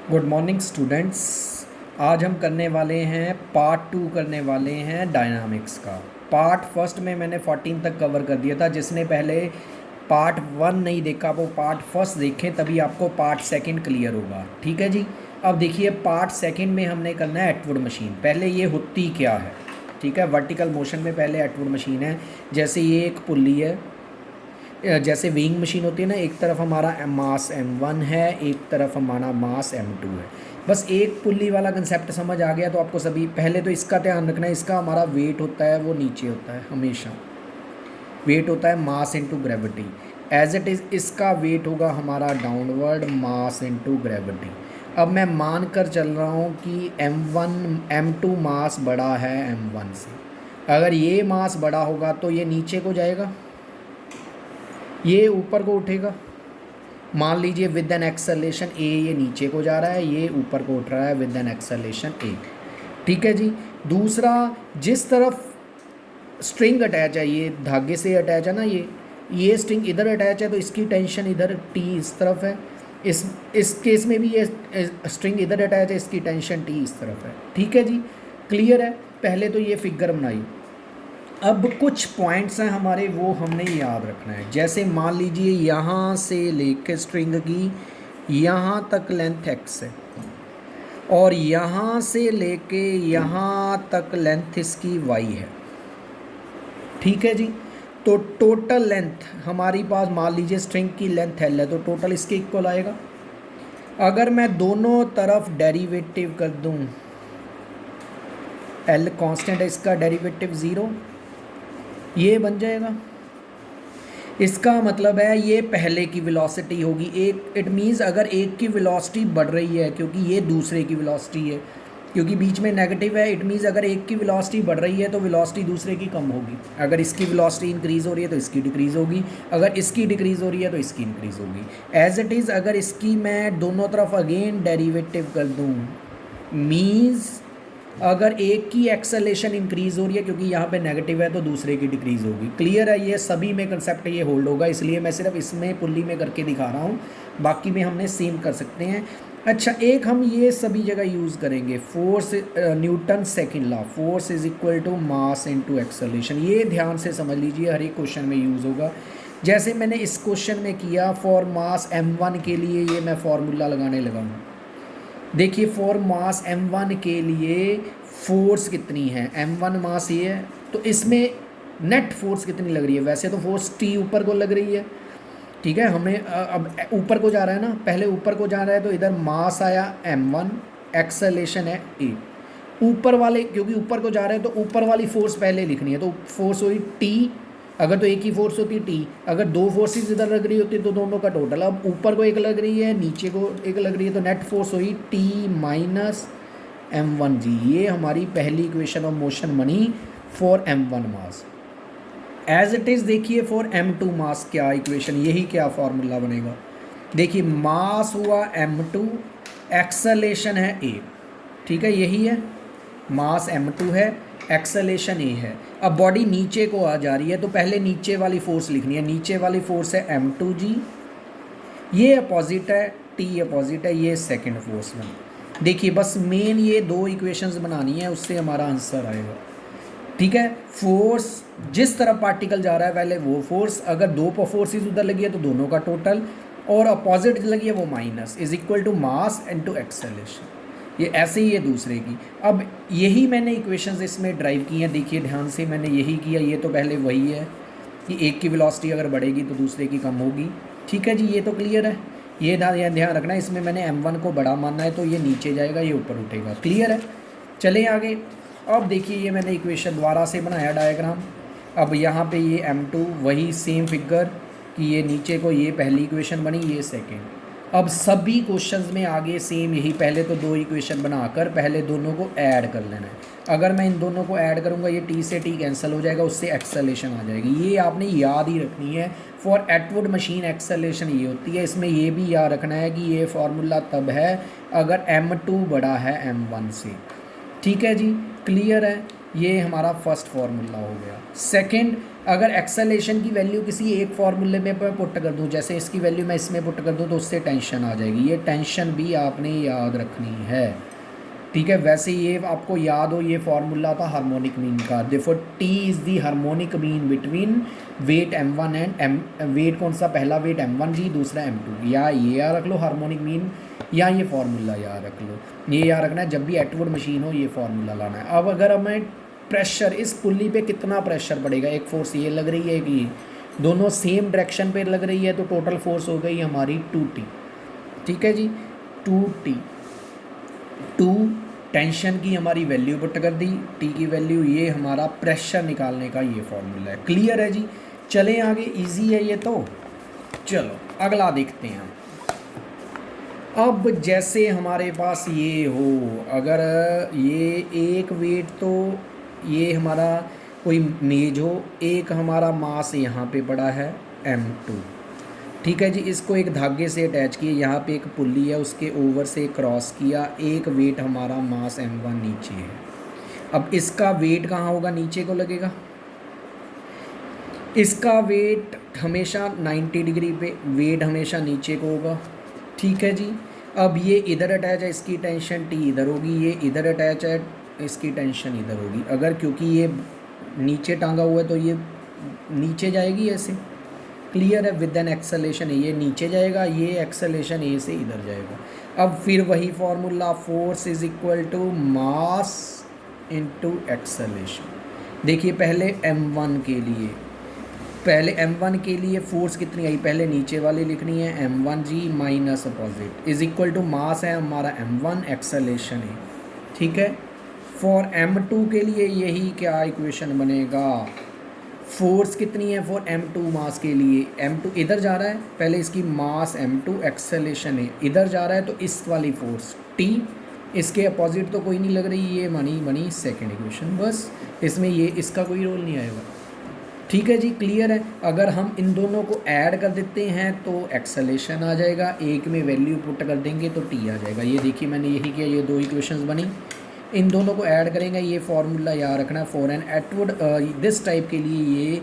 Good morning students. आज हम करने वाले हैं पार्ट 2 करने वाले हैं डायनामिक्स का। पार्ट फर्स्ट में मैंने 14 तक कवर कर दिया था। जिसने पहले पार्ट 1 नहीं देखा वो पार्ट फर्स्ट देखें, तभी आपको पार्ट सेकंड क्लियर होगा। ठीक है जी। अब देखिए पार्ट सेकंड में हमने करना है एटवुड मशीन। पहले ये होती क्या है, ठीक है। वर्टिकल मोशन में पहले एटवुड मशीन है। जैसे ये एक पुल्ली है, जैसे वेइंग मशीन होती है ना, एक तरफ हमारा मास m1 है, एक तरफ हमारा मास m2 है। बस एक पुल्ली वाला कंसेप्ट समझ आ गया तो आपको सभी, पहले तो इसका ध्यान रखना है, इसका हमारा वेट होता है वो नीचे होता है, हमेशा वेट होता है mass into gravity. As it is इसका वेट होगा हमारा डाउनवर्ड मास इनटू ग्रेविटी। अब मैं मान कर चल रहा हूँ कि m1 m2 मास बड़ा है m1 से। अगर ये मास बड़ा होगा तो ये नीचे को जाएगा, ये ऊपर को उठेगा। मान लीजिए विद एन एक्सेलेरेशन ए ये नीचे को जा रहा है, ये ऊपर को उठ रहा है विद एन एक्सेलेरेशन ए। ठीक है जी। दूसरा, जिस तरफ स्ट्रिंग अटैच है, ये धागे से अटैच है ना, ये स्ट्रिंग इधर अटैच है तो इसकी टेंशन इधर टी इस तरफ है। इस केस में भी ये स्ट्रिंग इधर अटैच है, इसकी टेंशन टी इस तरफ है। ठीक है जी, क्लियर है। पहले तो ये फिगर बनाई। अब कुछ पॉइंट्स हैं हमारे, वो हमने याद रखना है। जैसे मान लीजिए यहाँ से लेके स्ट्रिंग की यहाँ तक लेंथ x है और यहाँ से लेके यहाँ तक लेंथ इसकी y है। ठीक है जी। तो टोटल लेंथ हमारी पास, मान लीजिए स्ट्रिंग की लेंथ l है तो टोटल इसके इक्वल आएगा। अगर मैं दोनों तरफ डेरिवेटिव कर दूँ, l कांस्टेंट है, इसका डेरिवेटिव 0, ये बन जाएगा। इसका मतलब है ये पहले की वेलोसिटी होगी एक, इट मीन्स अगर एक की वेलोसिटी बढ़ रही है क्योंकि ये दूसरे की वेलोसिटी है, क्योंकि बीच में नेगेटिव है, इट मीन्स अगर एक की वेलोसिटी बढ़ रही है तो वेलोसिटी दूसरे की कम होगी। अगर इसकी वेलोसिटी इंक्रीज़ हो रही है तो इसकी डिक्रीज़ होगी, अगर इसकी डिक्रीज़ हो रही है तो इसकी इंक्रीज़ होगी। एज इट इज़ अगर इसकी मैं दोनों तरफ अगेन डेरिवेटिव कर दूँ, मीन्स अगर एक की एक्सेलेरेशन इंक्रीज़ हो रही है क्योंकि यहाँ पे नेगेटिव है तो दूसरे की डिक्रीज़ होगी। क्लियर है, ये सभी में कंसेप्ट ये होल्ड होगा, इसलिए मैं सिर्फ इसमें पुल्ली में करके दिखा रहा हूँ, बाकी में हमने सेम कर सकते हैं। अच्छा, एक हम ये सभी जगह यूज़ करेंगे, force, Newton second law, force is equal to mass into acceleration. ये ध्यान से समझ लीजिए, हर एक क्वेश्चन में यूज़ होगा। जैसे मैंने इस क्वेश्चन में किया, फॉर मास m1 के लिए ये मैं फार्मूला लगाने लगा हूँ। देखिए फॉर मास m1 के लिए फोर्स कितनी है, m1 मास ये है तो इसमें नेट फोर्स कितनी लग रही है। वैसे तो फोर्स t ऊपर को लग रही है, ठीक है, हमें अब ऊपर को जा रहा है ना, पहले ऊपर को जा रहा है तो इधर मास आया m1, एक्सेलेरेशन है a। ऊपर वाले, क्योंकि ऊपर को जा रहे हैं तो ऊपर वाली फोर्स पहले लिखनी है, तो फोर्स हुई t। अगर तो एक ही फोर्स होती टी, अगर दो फोर्सेस इधर लग रही होती तो दोनों का टोटल। अब ऊपर को एक लग रही है, नीचे को एक लग रही है, तो नेट फोर्स हुई टी माइनस m1 जी। ये हमारी पहली इक्वेशन ऑफ मोशन बनी for m1 mass. As it is देखिए फॉर m2 मास क्या इक्वेशन, यही क्या फार्मूला बनेगा। देखिए मास हुआ m2, एक्सेलेरेशन है a, ठीक है, यही है, मास m2 है, एक्सेलेरेशन a है। अब बॉडी नीचे को आ जा रही है तो पहले नीचे वाली फोर्स लिखनी है। नीचे वाली फोर्स है m2 जी, ये अपोजिट है, t अपोजिट है, ये सेकंड फोर्स में। देखिए बस मेन ये दो इक्वेशंस बनानी है, उससे हमारा आंसर आएगा। ठीक है, फोर्स जिस तरफ पार्टिकल जा रहा है पहले वो फोर्स, अगर दो फोर्सेस उधर लगी है तो दोनों का टोटल, और अपोजिट लगी है वो minus, is equal to mass into acceleration. ये ऐसे ही है दूसरे की। अब यही मैंने इक्वेशंस इसमें ड्राइव की हैं, देखिए ध्यान से मैंने यही किया। ये तो पहले वही है कि एक की वेलोसिटी अगर बढ़ेगी तो दूसरे की कम होगी। ठीक है जी, ये तो क्लियर है। ये ध्यान रखना, इसमें मैंने m1 को बड़ा मानना है तो ये नीचे जाएगा, ये ऊपर उठेगा। क्लियर है, चलें आगे। अब देखिए ये मैंने इक्वेशन दोबारा से बनाया डायग्राम। अब यहाँ पे ये m2 वही सेम फिगर कि ये नीचे को, ये पहली इक्वेशन बनी, ये सेकंड। अब सभी क्वेश्चंस में आगे सेम यही, पहले तो दो इक्वेशन बनाकर पहले दोनों को ऐड कर लेना है। अगर मैं इन दोनों को ऐड करूँगा ये t से t कैंसिल हो जाएगा, उससे एक्सेलरेशन आ जाएगी। ये आपने याद ही रखनी है। फॉर एटवुड मशीन एक्सेलरेशन ये होती है। इसमें ये भी याद रखना है कि ये फार्मूला तब है अगर m2 बड़ा है m1 से। ठीक है जी, क्लियर है, ये हमारा फर्स्ट फार्मूला हो गया। सेकंड, अगर एक्सेलेरेशन की वैल्यू किसी एक फार्मूले में मैं पुट कर दूं, जैसे इसकी वैल्यू मैं इसमें पुट कर दूं तो उससे टेंशन आ जाएगी। ये टेंशन भी आपने याद रखनी है, ठीक है। वैसे ये आपको याद हो, ये फार्मूला था हार्मोनिक मीन का। देखो T is the harmonic mean between weight m1 and weight कौन सा, पहला वेट m1 जी, दूसरा m2। या ये याद रख लो हार्मोनिक मीन, या ये फार्मूला याद रख लो। ये याद रखना है जब भी एटवुड मशीन हो ये फार्मूला लाना है। अब अगर हमें प्रेशर, इस पुल्ली पे कितना प्रेशर पड़ेगा, एक फोर्स ये लग रही है कि दोनों सेम डायरेक्शन पे लग रही है, तो टोटल फोर्स हो गई हमारी 2T, ठीक है जी, 2T। 2 टेंशन की हमारी वैल्यू पुट कर दी, टी की वैल्यू, ये हमारा प्रेशर निकालने का ये फॉर्मूला है। क्लियर है जी। चलें आगे, इजी है ये तो। चलो अगला देखते हैं। अब जैसे हमारे पास ये हो, अगर ये एक वेट, तो ये हमारा कोई मेज हो, एक हमारा मास यहाँ पे पड़ा है m2, ठीक है जी। इसको एक धागे से अटैच किए, यहाँ पे एक पुल्ली है उसके ओवर से क्रॉस किया, एक वेट हमारा मास m1 नीचे है। अब इसका वेट कहाँ होगा, नीचे को लगेगा। इसका वेट हमेशा 90 डिग्री पे, वेट हमेशा नीचे को होगा, ठीक है जी। अब ये इधर अटैच है, इसकी टेंशन टी इधर होगी, ये इधर अटैच है, इसकी टेंशन इधर होगी। अगर क्योंकि ये नीचे टांगा हुआ है तो ये नीचे जाएगी ऐसे, क्लियर है। विद एन एक्सेलेरेशन ये नीचे जाएगा, ये एक्सेलेरेशन ए से इधर जाएगा। अब फिर वही formula, force is equal to mass into acceleration. देखिए पहले m1 के लिए, पहले m1 के लिए फोर्स कितनी आई, पहले नीचे वाली लिखनी है, m1 g minus opposite is equal to mass है हमारा m1, एक्सेलेरेशन है, ठीक है। फॉर m2 के लिए यही क्या इक्वेशन बनेगा, फोर्स कितनी है फॉर m2 मास के लिए, m2 इधर जा रहा है, पहले इसकी मास m2, एक्सेलेरेशन है इधर जा रहा है, तो इस वाली फोर्स t, इसके अपोजिट तो कोई नहीं लग रही, ये बनी सेकंड इक्वेशन। बस इसमें ये इसका कोई रोल नहीं आएगा, ठीक है जी, क्लियर है। अगर हम इन दोनों को ऐड कर देते हैं तो एक्सेलेरेशन आ जाएगा, एक में वैल्यू पुट कर देंगे तो टी आ जाएगा। ये देखिए मैंने यही किया, ये दो इक्वेशंस बनी, इन दोनों को ऐड करेंगे, ये फार्मूला याद रखना। For an Atwood this type के लिए ये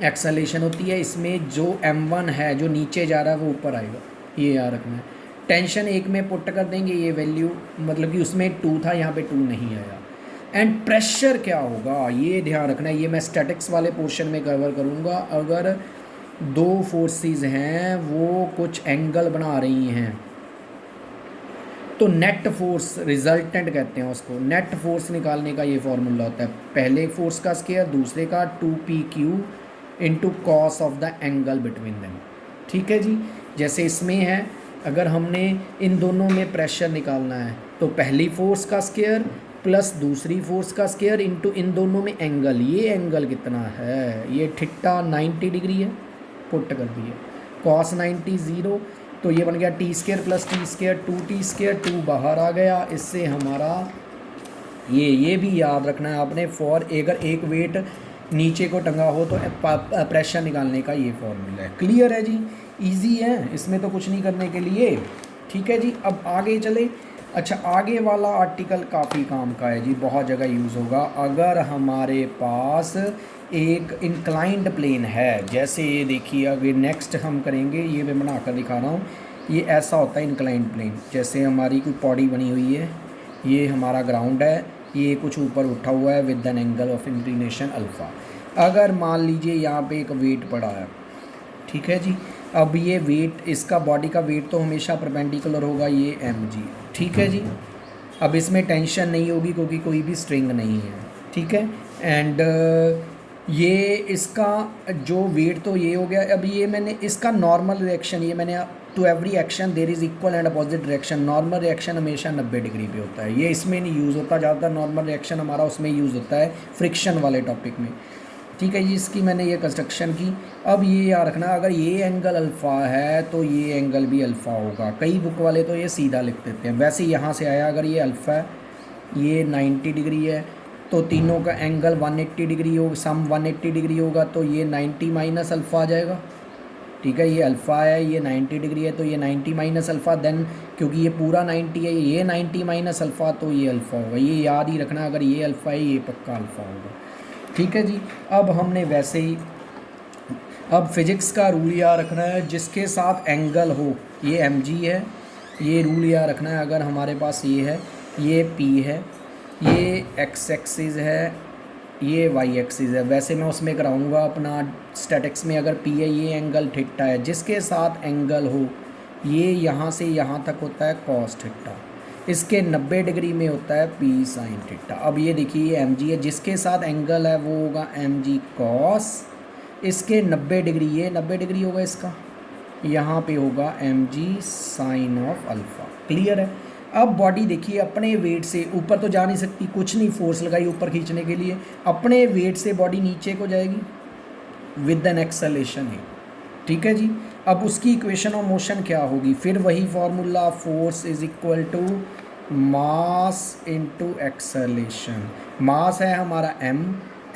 एक्सेलेरेशन होती है, इसमें जो m1 है जो नीचे जा रहा है वो ऊपर आएगा, ये याद रखना है। टेंशन एक में पुट कर देंगे, ये वैल्यू मतलब कि उसमें 2 था, यहाँ पे 2 नहीं आया। एंड प्रेशर क्या होगा ये ध्यान रखना है, ये मैं स्टैटिक्स वाले पोर्शन में कवर करूँगा। अगर दो फोर्सेस हैं वो कुछ एंगल बना रही हैं तो नेट फोर्स, रिजल्टेंट कहते हैं उसको, नेट फोर्स निकालने का ये फॉर्मूला होता है, पहले फोर्स का स्क्वायर, दूसरे का 2pq into cos of the angle between them, ठीक है जी। जैसे इसमें है, अगर हमने इन दोनों में प्रेशर निकालना है तो पहली फोर्स का स्क्वायर प्लस दूसरी फोर्स का स्क्वायर इंटू इन दोनों में एंगल, ये एंगल कितना है, ये थीटा 90 डिग्री है, पुट कर दिए, कॉस 90 0, तो ये बन गया T square plus T square, 2t square, 2 बाहर आ गया। इससे हमारा ये भी याद रखना है आपने, फॉर अगर एक वेट नीचे को टंगा हो तो प्रेशर निकालने का ये फॉर्मूला है। क्लियर है जी, इजी है, इसमें तो कुछ नहीं करने के लिए, ठीक है जी। अब आगे चले। अच्छा, आगे वाला आर्टिकल काफ़ी काम का है जी, बहुत जगह यूज़ होगा। अगर हमारे पास एक इंक्लाइंड प्लेन है, जैसे ये देखिए, अगर नेक्स्ट हम करेंगे, ये मैं बना कर दिखा रहा हूँ, ये ऐसा होता है इंक्लाइंड प्लेन। जैसे हमारी कोई पॉडी बनी हुई है, ये हमारा ग्राउंड है, ये कुछ ऊपर उठा हुआ है with an angle of inclination alpha. अगर मान लीजिए यहाँ पे एक वेट पड़ा है, ठीक है जी। अब ये वेट, इसका बॉडी का वेट तो हमेशा परपेंडिकुलर होगा, ये mg, ठीक है जी। अब इसमें टेंशन नहीं होगी क्योंकि कोई भी स्ट्रिंग नहीं है, ठीक है। एंड ये इसका जो वेट तो ये हो गया। अब ये मैंने इसका नॉर्मल रिएक्शन, ये मैंने to every action there is equal and opposite reaction, normal reaction हमेशा 90 डिग्री पे होता है, ये इसमें नहीं यूज़ होता ज़्यादातर। नॉर्मल रिएक्शन हमारा उसमें यूज़ होता है फ्रिक्शन वाले टॉपिक में, ठीक है जी। इसकी मैंने ये कंस्ट्रक्शन की। अब ये याद रखना, अगर ये एंगल अल्फ़ा है तो ये एंगल भी अल्फ़ा होगा। कई बुक वाले तो ये सीधा लिख देते हैं, वैसे यहाँ से आया, अगर ये अल्फ़ा है, ये 90 डिग्री है, तो तीनों का एंगल 180 डिग्री होगा, सम 180 डिग्री होगा, तो ये 90 माइनस अल्फ़ा आ जाएगा, ठीक है। ये अल्फ़ा है, ये 90 डिग्री है, तो ये 90 माइनस अल्फ़ा, देन क्योंकि ये पूरा 90 है, ये 90 माइनस अल्फ़ा, तो ये अल्फ़ा होगा। ये याद ही रखना, अगर ये अल्फ़ा है, ये पक्का अल्फ़ा होगा, ठीक है जी। अब हमने वैसे ही अब फिजिक्स का रूल याद रखना है, जिसके साथ एंगल हो, ये एम जी है, ये रूल याद रखना है। अगर हमारे पास ये है, ये पी है, ये एक्स एक्सिस है, ये वाई एक्सिस है। वैसे मैं उसमें कराऊंगा अपना स्टैटिक्स में, अगर पी है ये एंगल थीटा है, जिसके साथ एंगल हो ये यहाँ से यहाँ तक होता है कॉस थीटा, इसके 90 डिग्री में होता है पी साइन थीटा। अब ये देखिए ये एम जी है, जिसके साथ एंगल है वो होगा एम जी कॉस, इसके 90 डिग्री, ये 90 डिग्री होगा इसका, यहाँ पे होगा m g sine of alpha. Clear है। अब बॉडी देखिए अपने वेट से ऊपर तो जा नहीं सकती, कुछ नहीं फोर्स लगाई ऊपर खींचने के लिए, अपने वेट से बॉडी नीचे को जाएगी विद एन एक्सेलेरेशन है। ठीक है जी। अब उसकी इक्वेशन ऑफ मोशन क्या होगी, फिर वही formula, force is equal to mass into acceleration. Mass है हमारा m,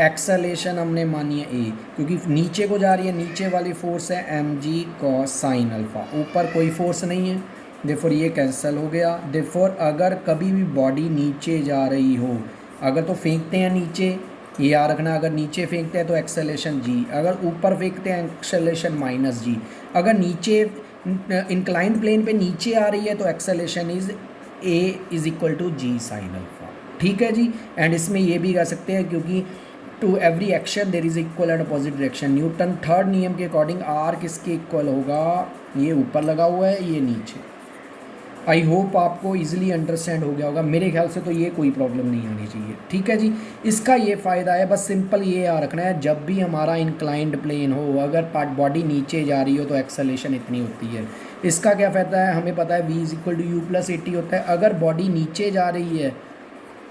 एक्सेलेरेशन हमने मानी है a, क्योंकि नीचे को जा रही है, नीचे वाली फोर्स है m g cos sine alpha, ऊपर कोई फोर्स नहीं है, देफोर ये कैंसिल हो गया। देफोर अगर कभी भी बॉडी नीचे जा रही हो, अगर तो फेंकते हैं नीचे, ये याद रखना, अगर नीचे फेंकते हैं तो एक्सेलेरेशन g, अगर ऊपर फेंकते हैं एक्सेलेरेशन माइनस g। अगर नीचे इंक्लाइंड प्लेन पे नीचे आ रही है तो acceleration is a is equal to g sine alpha. ठीक है जी। एंड इसमें ये भी कह सकते हैं, क्योंकि to every action there is equal and opposite direction, Newton third नियम के अकॉर्डिंग आर किसके इक्वल होगा, ये ऊपर लगा हुआ है, ये नीचे। आई होप आपको इजीली अंडरस्टैंड हो गया होगा, मेरे ख्याल से तो ये कोई प्रॉब्लम नहीं आनी चाहिए। ठीक है जी। इसका ये फ़ायदा है, बस सिंपल ये याद रखना है, जब भी हमारा इंक्लाइंड प्लेन हो, अगर पार्ट बॉडी नीचे जा रही हो तो एक्सेलेरेशन इतनी होती है। इसका क्या फ़ायदा है, हमें पता है v is equal to u plus a t होता है। अगर बॉडी नीचे जा रही है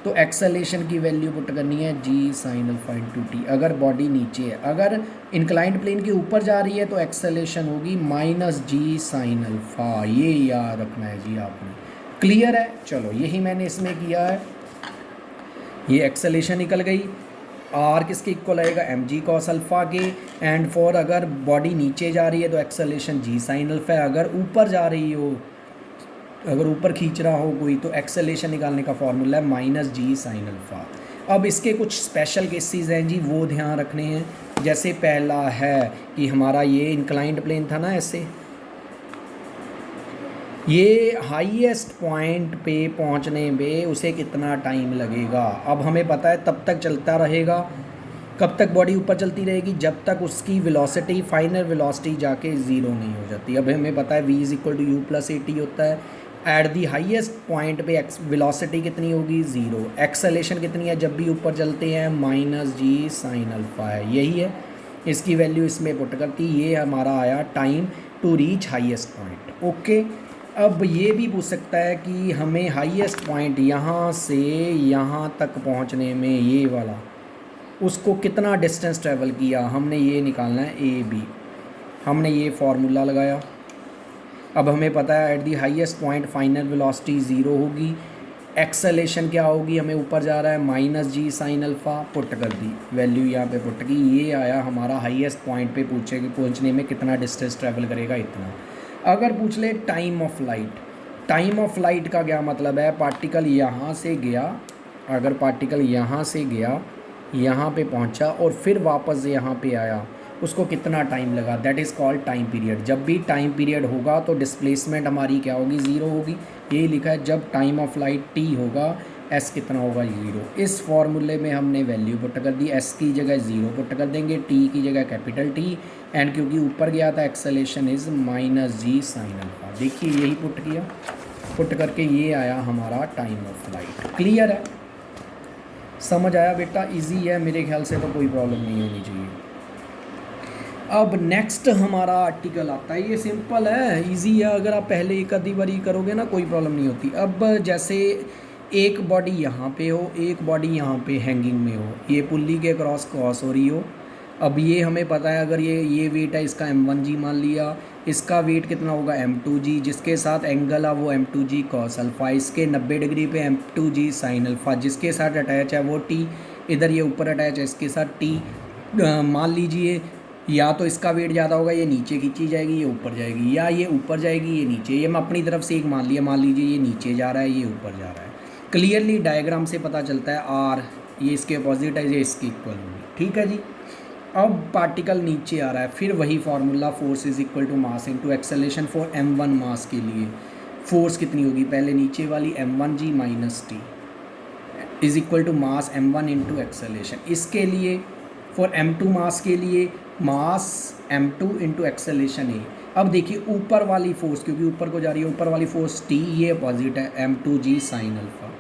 तो एक्सेलेरेशन की वैल्यू पुट करनी है g sine alpha into T, अगर बॉडी नीचे है। अगर इंक्लाइंड प्लेन के ऊपर जा रही है तो एक्सेलेरेशन होगी माइनस g साइन अल्फा, ये याद रखना है जी आपने। क्लियर है। चलो यही मैंने इसमें किया है, ये एक्सेलेरेशन निकल गई, r किसके इक्वल आएगा एम जी कॉस अल्फ़ा के। एंड फॉर अगर बॉडी नीचे जा रही है तो एक्सेलेरेशन g साइन अल्फ़ा है, अगर ऊपर जा रही हो, अगर ऊपर खींच रहा हो कोई, तो एक्सेलेरेशन निकालने का फॉर्मूला है माइनस g साइन अल्फ़ा। अब इसके कुछ स्पेशल केसेस हैं जी, वो ध्यान रखने हैं। जैसे पहला है कि हमारा ये इंक्लाइंड प्लेन था ना, ऐसे ये हाईएस्ट पॉइंट पे पहुंचने में उसे कितना टाइम लगेगा। अब हमें पता है तब तक चलता रहेगा, कब तक बॉडी ऊपर चलती रहेगी, जब तक उसकी वेलोसिटी, फाइनल वेलोसिटी जाके ज़ीरो नहीं हो जाती। अब हमें पता है v is equal to u plus a t होता है। एट दी हाईएस्ट पॉइंट पे वेलोसिटी कितनी होगी, ज़ीरो। एक्सेलेरेशन कितनी है जब भी ऊपर चलते हैं, माइनस g साइन अल्फ़ा है, यही है। इसकी वैल्यू इसमें पुट करती, ये हमारा आया time to reach highest point. Okay. अब ये भी पूछ सकता है कि हमें हाईएस्ट पॉइंट यहाँ से यहाँ तक पहुँचने में, ये वाला, उसको कितना डिस्टेंस ट्रैवल किया, हमने ये निकालना है ए बी। हमने ये फार्मूला लगाया। अब हमें पता है at the highest point final velocity zero होगी, एक्सेलेरेशन क्या होगी, हमें ऊपर जा रहा है minus g sine alpha, put कर दी वैल्यू यहाँ पे पुट की, ये आया हमारा हाईएस्ट पॉइंट पे पहुँचने में कितना डिस्टेंस ट्रैवल करेगा, इतना। अगर पूछ ले time of light, time of light का क्या मतलब है, पार्टिकल यहाँ से गया, अगर पार्टिकल यहाँ से गया, यहाँ पे पहुँचा और फिर वापस यहाँ पे आया, उसको कितना टाइम लगा, that is called time period. जब भी टाइम पीरियड होगा तो डिस्प्लेसमेंट हमारी क्या होगी, ज़ीरो होगी। यही लिखा है, जब टाइम ऑफ लाइट t होगा, s कितना होगा, ज़ीरो। इस फॉर्मूले में हमने वैल्यू पुट कर दी, s की जगह ज़ीरो पुट कर देंगे, t की जगह कैपिटल T, एंड क्योंकि ऊपर गया था acceleration is minus g sine alpha. देखिए यही पुट किया, पुट करके ये आया हमारा टाइम ऑफ लाइट। क्लियर है, समझ आया बेटा, इजी है, मेरे ख्याल से तो कोई प्रॉब्लम नहीं होनी चाहिए। अब नेक्स्ट हमारा आर्टिकल आता है, ये सिंपल है, इजी है, अगर आप पहले एक आधी बारी करोगे ना कोई प्रॉब्लम नहीं होती। अब जैसे एक बॉडी यहाँ पे हो, एक बॉडी यहाँ पे हैंगिंग में हो, ये पुल्ली के क्रॉस क्रॉस हो रही हो। अब ये हमें पता है, अगर ये वेट है इसका m1g मान लिया, इसका वेट कितना होगा m2g, जिसके साथ एंगल है वो m2g कॉस अल्फ़ा, इसके 90 डिग्री पे m2g साइन अल्फ़ा, जिसके साथ अटैच है वो t, इधर ये ऊपर अटैच है इसके साथ t। मान लीजिए या तो इसका वेट ज़्यादा होगा, ये नीचे खींची जाएगी, ये ऊपर जाएगी, या ये ऊपर जाएगी, ये नीचे। ये मैं अपनी तरफ से एक मान लिया, मान लीजिए ये नीचे जा रहा है, ये ऊपर जा रहा है। क्लियरली डायग्राम से पता चलता है, आर ये इसके अपोजिट है, ये इसके इक्वल होगी। ठीक है जी। अब पार्टिकल नीचे आ रहा है, फिर वही formula, force is equal to mass into acceleration for m1 mass के लिए। फोर्स कितनी होगी, पहले नीचे वाली m1g minus T is equal to mass m1 into acceleration. इसके लिए फॉर m2 मास के लिए मास m2 इंटू एक्सेलेरेशन ए। अब देखिए ऊपर वाली फोर्स, क्योंकि ऊपर को जा रही है, ऊपर वाली फोर्स टी, ये अपोजिट है m2g साइन अल्फा।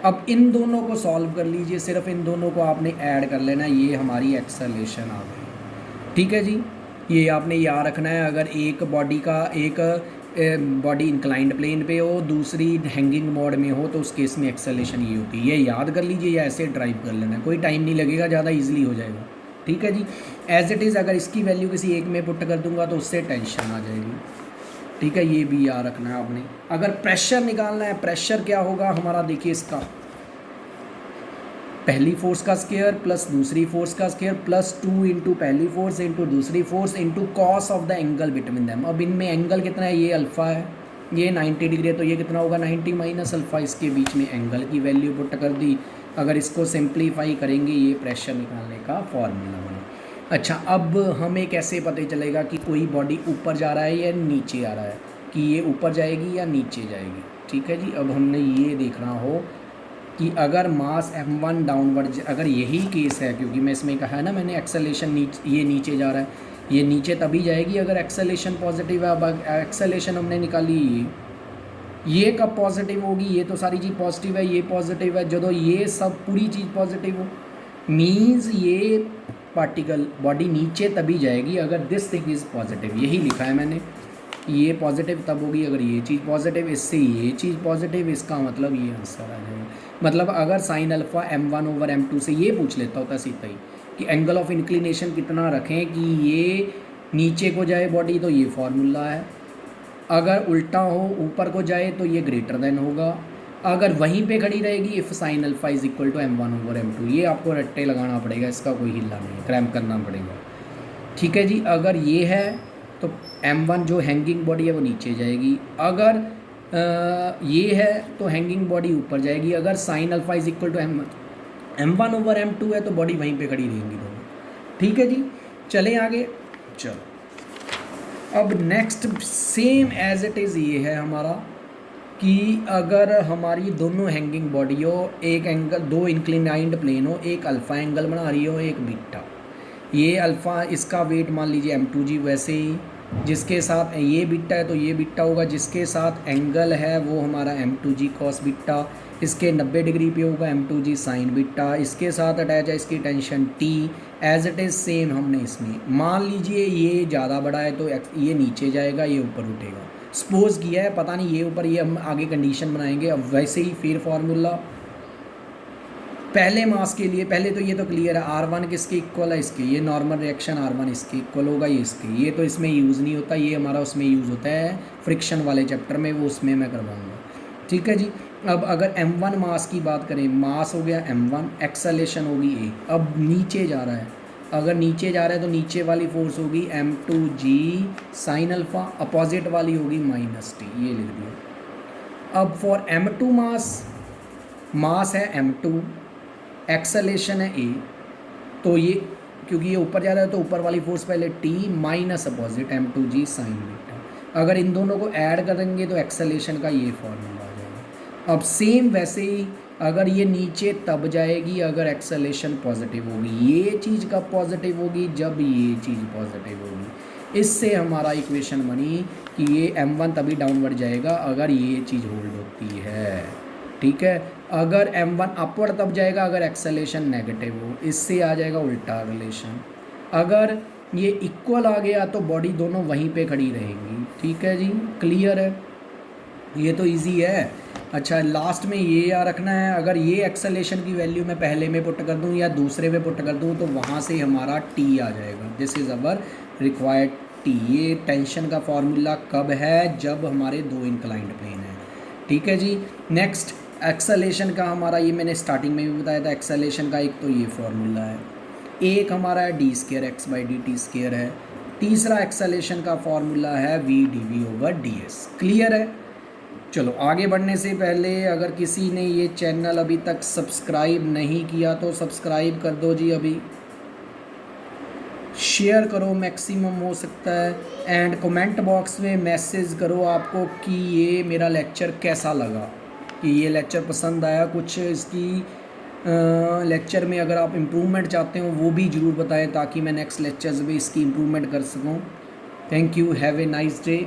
अब इन दोनों को सॉल्व कर लीजिए, सिर्फ इन दोनों को आपने ऐड कर लेना, ये हमारी एक्सेलेरेशन आ गई। ठीक है जी, ये आपने याद रखना है। अगर एक बॉडी का एक बॉडी इंक्लाइंड प्लेन पे हो, दूसरी हैंगिंग मोड में हो, तो उस केस में एक्सेलेरेशन ये होती है। ये याद कर लीजिए या ऐसे ड्राइव कर लेना, कोई टाइम नहीं लगेगा, ज़्यादा ईजिली हो जाएगा। ठीक है जी, एज इट इज़ अगर इसकी वैल्यू किसी एक में पुट कर दूंगा तो उससे टेंशन आ जाएगी। ठीक है, ये भी याद रखना है आपने। अगर प्रेशर निकालना है, प्रेशर क्या होगा हमारा, देखिए इसका पहली फोर्स का स्क्वायर प्लस दूसरी फोर्स का स्क्वायर प्लस 2 इंटू पहली फोर्स इंटू दूसरी force into cos of the angle between them. अब इनमें एंगल कितना है, ये अल्फ़ा है, ये 90 डिग्री है, तो ये कितना होगा 90 माइनस अल्फ़ा। इसके बीच में एंगल की वैल्यू पुट कर दी। अगर इसको सिंप्लीफाई करेंगे, ये प्रेशर निकालने का फॉर्मूला बना। अच्छा, अब हमें कैसे पता चलेगा कि कोई बॉडी ऊपर जा रहा है या नीचे आ रहा है, कि ये ऊपर जाएगी या नीचे जाएगी। ठीक है जी, अब हमने ये देखना हो कि अगर मास m1 डाउनवर्ड, अगर यही केस है, क्योंकि मैं इसमें कहा है ना मैंने एक्सेलेरेशन ये नीचे जा रहा है, ये नीचे तभी जाएगी अगर एक्सेलेरेशन पॉजिटिव है। अब एक्सेलेरेशन हमने निकाली, ये कब पॉजिटिव होगी, ये तो सारी चीज़ पॉजिटिव है, ये पॉजिटिव है, जो ये सब पूरी चीज़ पॉजिटिव हो, मीन्स ये पार्टिकल बॉडी नीचे तभी जाएगी अगर दिस थिंग इज़ पॉजिटिव। यही लिखा है मैंने, ये पॉजिटिव तब होगी अगर ये चीज़ पॉजिटिव, इससे ये चीज़ पॉजिटिव, इसका मतलब ये आंसर आ जाएगा। मतलब अगर sine alpha m1 over m2 से ये पूछ लेता होता सीधा ही कि एंगल ऑफ इंक्लिनेशन कितना रखें कि ये नीचे को जाए बॉडी, तो ये फार्मूला है। अगर उल्टा हो, ऊपर को जाए, तो ये ग्रेटर देन होगा। अगर वहीं पे खड़ी रहेगी, if sine alpha is equal to m1 over m2, ये आपको रट्टे लगाना पड़ेगा, इसका कोई हिला नहीं है, क्रैम्प करना पड़ेगा। ठीक है जी, अगर ये है तो m1 जो हैंगिंग बॉडी है वो नीचे जाएगी। अगर ये है तो हैंगिंग बॉडी ऊपर जाएगी। अगर sine alpha is equal to m1 over m2 है तो बॉडी वहीं पे खड़ी रहेंगी दोनों। ठीक है जी, चलें आगे। चलो, अब next same as it is ये है हमारा कि अगर हमारी दोनों हैंगिंग बॉडी हो, एक एंगल, दो इंक्लिनाइंड प्लेन हो, एक अल्फ़ा एंगल बना रही हो, एक बीटा। ये अल्फ़ा, इसका वेट मान लीजिए m2g, वैसे ही जिसके साथ ये बीटा है तो ये बीटा होगा, जिसके साथ एंगल है वो हमारा m2g कॉस बीटा, इसके 90 डिग्री पे होगा m2g साइन बीटा, इसके साथ अटैच है इसकी tension t। As it is same हमने इसमें मान लीजिए ये ज़्यादा बड़ा है तो ये नीचे जाएगा, ये ऊपर उठेगा। सपोज किया है, पता नहीं ये ऊपर, ये हम आगे कंडीशन बनाएंगे। अब वैसे ही फिर फार्मूला पहले मास के लिए, पहले तो ये तो क्लियर है, R1 किसके इक्वल है, इसके, ये नॉर्मल रिएक्शन R1 इसके इक्वल होगा, ये इसके, ये तो इसमें यूज़ नहीं होता, ये हमारा उसमें यूज़ होता है फ्रिक्शन वाले चैप्टर में, वो उसमें मैं करवाऊँगा। ठीक है जी, अब अगर m1 मास की बात करें, मास हो गया m1, एक्सेलेरेशन होगी a। अब नीचे जा रहा है, अगर नीचे जा रहा है तो नीचे वाली फोर्स होगी m2g साइन अल्फ़ा, अपोजिट वाली होगी माइनस t, ये लिख दिया। अब फॉर m2 मास है m2, एक्सेलेरेशन है a, तो ये क्योंकि ये ऊपर जा रहा है तो ऊपर वाली फोर्स पहले t minus opposite m2g sign beta. अगर इन दोनों को ऐड करेंगे तो एक्सेलेरेशन का ये फॉर्मूला आ जाएगा। अब सेम वैसे ही अगर ये नीचे तब जाएगी अगर एक्सेलेरेशन पॉजिटिव होगी। ये चीज़ कब पॉजिटिव होगी, जब ये चीज़ पॉजिटिव होगी। इससे हमारा इक्वेशन बनी कि ये m1 तभी डाउनवर्ड जाएगा अगर ये चीज़ होल्ड होती है। ठीक है, अगर m1 अपवर्ड तब जाएगा अगर एक्सेलेरेशन नेगेटिव हो, इससे आ जाएगा उल्टा रिलेशन। अगर ये इक्वल आ गया तो बॉडी दोनों वहीं पे खड़ी रहेंगी। ठीक है जी, क्लियर है, ये तो इजी है। अच्छा, लास्ट में ये याद रखना है, अगर ये एक्सेलेरेशन की वैल्यू मैं पहले में पुट कर दूं या दूसरे में पुट कर दूं तो वहाँ से हमारा t आ जाएगा। This is our required t। ये टेंशन का फॉर्मूला कब है, जब हमारे दो इंक्लाइंड प्लेन है। ठीक है जी, नेक्स्ट एक्सेलेरेशन का हमारा, ये मैंने स्टार्टिंग में भी बताया था, एक्सेलेरेशन का एक तो ये फॉर्मूला है, एक हमारा है d square x by D T square है। तीसरा एक्सेलेरेशन का फॉर्मूला है v dv over ds। Clear है। चलो, आगे बढ़ने से पहले अगर किसी ने ये चैनल अभी तक सब्सक्राइब नहीं किया तो सब्सक्राइब कर दो जी अभी। शेयर करो मैक्सिमम हो सकता है, एंड कमेंट बॉक्स में मैसेज करो आपको कि ये मेरा लेक्चर कैसा लगा, कि ये लेक्चर पसंद आया, कुछ इसकी लेक्चर में अगर आप इम्प्रूवमेंट चाहते हो वो भी ज़रूर बताएं ताकि मैं नेक्स्ट लेक्चर्स में इसकी इम्प्रूवमेंट कर सकूं। Thank you, have a nice day.